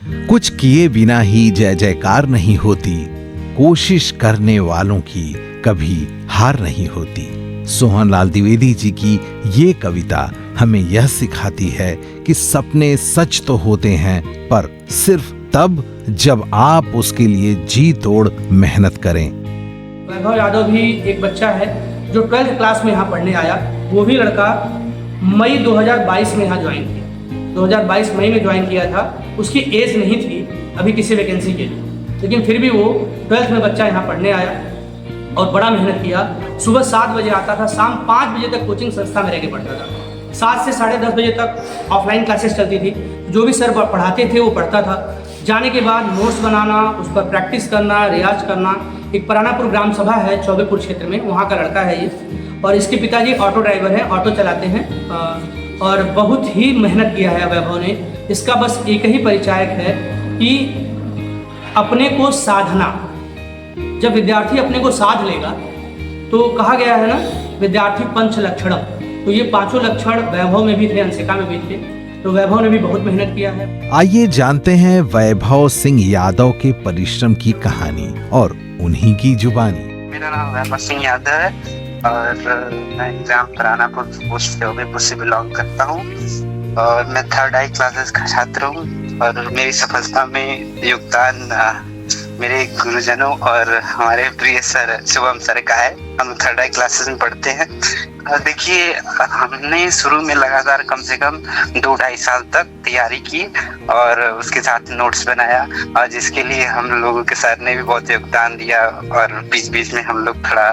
कुछ किए बिना ही जय जयकार नहीं होती, कोशिश करने वालों की कभी हार नहीं होती। सोहनलाल द्विवेदी जी की ये कविता हमें यह सिखाती है कि सपने सच तो होते हैं, पर सिर्फ तब जब आप उसके लिए जी तोड़ मेहनत करें। वैभव यादव भी एक बच्चा है जो 12th क्लास में यहाँ पढ़ने आया। वो भी लड़का मई 2022 में यहाँ ज्वाइन किया। 2022 मई में ज्वाइन किया था। उसकी एज नहीं थी अभी किसी वैकेंसी के लिए, लेकिन फिर भी वो 12th में बच्चा यहाँ पढ़ने आया और बड़ा मेहनत किया। सुबह 7 बजे आता था, शाम 5 बजे तक कोचिंग संस्था में रह के पढ़ता था। 7 से 10:30 बजे तक ऑफलाइन क्लासेस चलती थी। जो भी सर पढ़ाते थे वो पढ़ता था। जाने के बाद नोट्स बनाना, उस पर प्रैक्टिस करना, रियाज करना। एक पुरानापुर ग्राम सभा है चौबेपुर क्षेत्र में, वहाँ का लड़का है ये। और इसके पिताजी ऑटो ड्राइवर हैं, ऑटो चलाते हैं और बहुत ही मेहनत किया है वैभव ने। इसका बस एक ही परिचायक है कि अपने को साधना। जब विद्यार्थी अपने को साध लेगा तो कहा गया है ना, विद्यार्थी पंच लक्षणम, तो ये 5 लक्षण वैभव में भी थे, अंशिका में भी थे। तो वैभव ने भी बहुत मेहनत किया है। आइए जानते हैं वैभव सिंह यादव के परिश्रम की कहानी और उन्हीं की जुबानी। मेरा नाम वैभव सिंह यादव है और मैं ग्राम पुरानापुर पोस्ट चौबेपुर से बिलोंग करता हूँ और मैं 3rd आई क्लासेस का छात्र हूँ। और मेरी सफलता में योगदान मेरे गुरुजनों और हमारे प्रिय सर शुभम सर का है। हम 3rd आई क्लासेस में पढ़ते हैं। देखिए, हमने शुरू में लगातार कम से कम 2-2.5 साल तक तैयारी की और उसके साथ नोट्स बनाया, और जिसके लिए हम लोगों के सर ने भी बहुत योगदान दिया और बीच बीच में हम लोग थोड़ा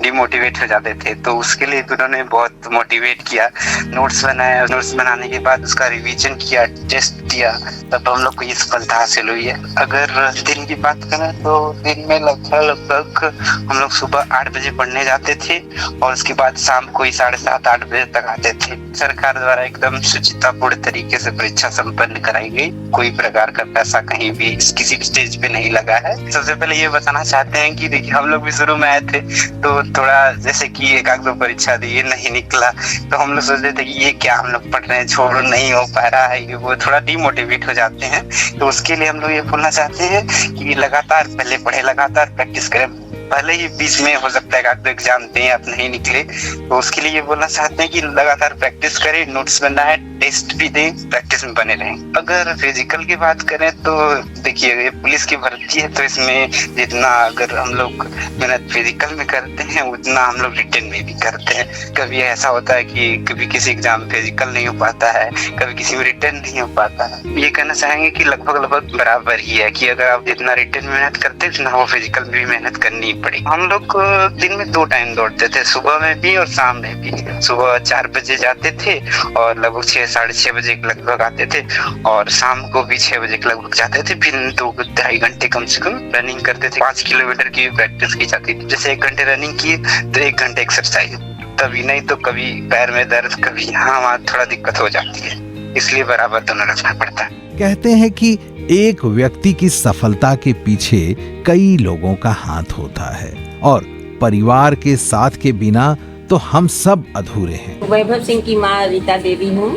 डिमोटिवेट हो जाते थे, तो उसके लिए उन्होंने बहुत मोटिवेट किया। नोट्स बनाया, नोट्स बनाने के बाद उसका रिवीजन किया, टेस्ट दिया, तब हम लोग को ये सफलता हासिल हुई है। अगर दिन की बात करें तो दिन में लगभग हम लोग सुबह 8 बजे पढ़ने जाते थे और उसके बाद शाम को 7:30-8 बजे तक आते थे। सरकार द्वारा एकदम शुचितापूर्ण तरीके से परीक्षा संपन्न कराई गई। कोई प्रकार का पैसा कहीं भी किसी भी स्टेज पे नहीं लगा है। सबसे पहले ये बताना चाहते हैं कि देखिए, हम लोग भी शुरू में आए थे तो थोड़ा जैसे कि 1-2 परीक्षा दी, नहीं निकला तो हम लोग सोचते थे कि ये क्या हम लोग पढ़ रहे हैं, छोड़ो, नहीं हो पा रहा है, ये वो थोड़ा डिमोटिवेट हो जाते हैं। तो उसके लिए हम लोग ये बोलना चाहते हैं कि लगातार पहले पढ़े, लगातार प्रैक्टिस करें। भले ही बीच में हो सकता है कि 1-2 एग्जाम दें, आप नहीं निकले, तो उसके लिए ये बोलना चाहते हैं कि लगातार प्रैक्टिस करें, नोट्स बनाएं, टेस्ट भी दें, प्रैक्टिस में बने रहें। अगर फिजिकल की बात करें तो देखिए, ये पुलिस की भर्ती है तो इसमें जितना अगर हम लोग मेहनत फिजिकल में करते हैं उतना हम लोग रिटन में भी करते हैं। कभी ऐसा होता है कि कभी किसी एग्जाम फिजिकल नहीं हो पाता है, कभी किसी में रिटन नहीं हो पाता है। ये कहना चाहेंगे कि लगभग बराबर ही है कि अगर आप जितना रिटन में मेहनत करते हैं उतना वो फिजिकल में भी मेहनत करनी पड़ी। हम लोग दिन में 2 टाइम दौड़ते थे, सुबह में भी और शाम में भी। सुबह 4 बजे जाते थे और लगभग 6-6:30 बजे के लगभग आते थे और शाम को भी 6 बजे के लगभग जाते थे। फिर 2-2.5 घंटे कम से कम रनिंग करते थे। 5 किलोमीटर की प्रैक्टिस की जाती थी। जैसे 1 घंटे रनिंग की तो 1 घंटे एक्सरसाइज, तभी नहीं तो कभी पैर में दर्द, कभी यहाँ वहाँ थोड़ा दिक्कत हो जाती है, इसलिए बराबर दोनों रखना पड़ता है। कहते हैं कि एक व्यक्ति की सफलता के पीछे कई लोगों का हाथ होता है और परिवार के साथ के बिना तो हम सब अधूरे हैं। वैभव सिंह की माँ रीता देवी हूँ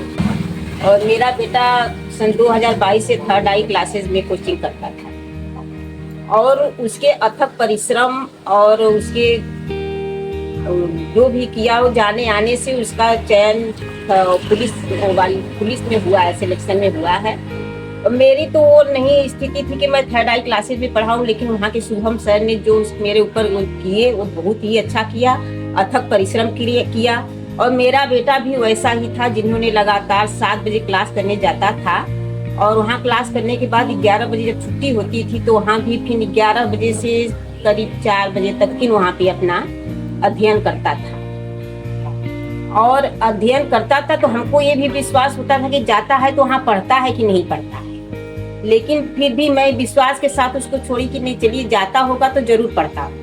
और मेरा बेटा सन 2022 से 3rd आई क्लासेस में कोचिंग करता था और उसके अथक परिश्रम और उसके जो भी किया, वो जाने आने से उसका चयन पुलिस में हुआ है, सिलेक्शन में हुआ है। मेरी तो वो नहीं स्थिति थी कि मैं 3rd आई क्लासेस में पढ़ाऊँ, लेकिन वहाँ के शुभम सर ने जो मेरे ऊपर किए वो बहुत ही अच्छा किया, अथक परिश्रम किया। और मेरा बेटा भी वैसा ही था, जिन्होंने लगातार 7 बजे क्लास करने जाता था और वहाँ क्लास करने के बाद 11 बजे जब छुट्टी होती थी तो वहाँ भी फिर 11 बजे से करीब 4 बजे तक फिर वहाँ पे अपना अध्ययन करता था। और अध्ययन करता था तो हमको ये भी विश्वास होता था कि जाता है तो वहाँ पढ़ता है कि नहीं पढ़ता है, लेकिन फिर भी मैं विश्वास के साथ उसको छोड़ी कि नहीं, चलिए जाता होगा तो जरूर पढ़ता होगा।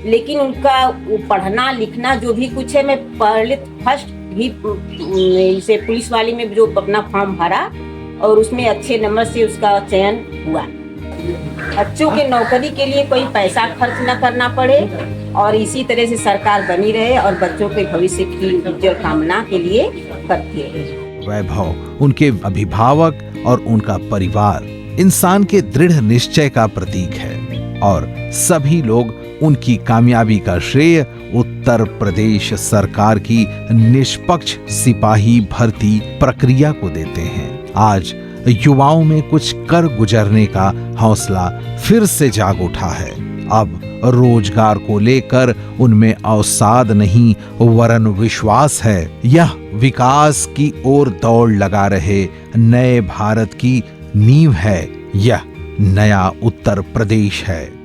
लेकिन उनका पढ़ना लिखना जो भी कुछ है, मैं पहले फर्स्ट भी इसे पुलिस वाली में जो अपना फॉर्म भरा और उसमें अच्छे नंबर से उसका चयन हुआ। बच्चों के नौकरी के लिए कोई पैसा खर्च न करना पड़े और इसी तरह से सरकार बनी रहे और बच्चों के भविष्य की उज्जवल कामना के लिए करती है। वैभव, उनके अभिभावक और उनका परिवार इंसान के दृढ़ निश्चय का प्रतीक है और सभी लोग उनकी कामयाबी का श्रेय उत्तर प्रदेश सरकार की निष्पक्ष सिपाही भर्ती प्रक्रिया को देते हैं। आज युवाओं में कुछ कर गुजरने का हौसला फिर से जाग उठा है। अब रोजगार को लेकर उनमें अवसाद नहीं वरन विश्वास है। यह विकास की ओर दौड़ लगा रहे नए भारत की नींव है। यह नया उत्तर प्रदेश है।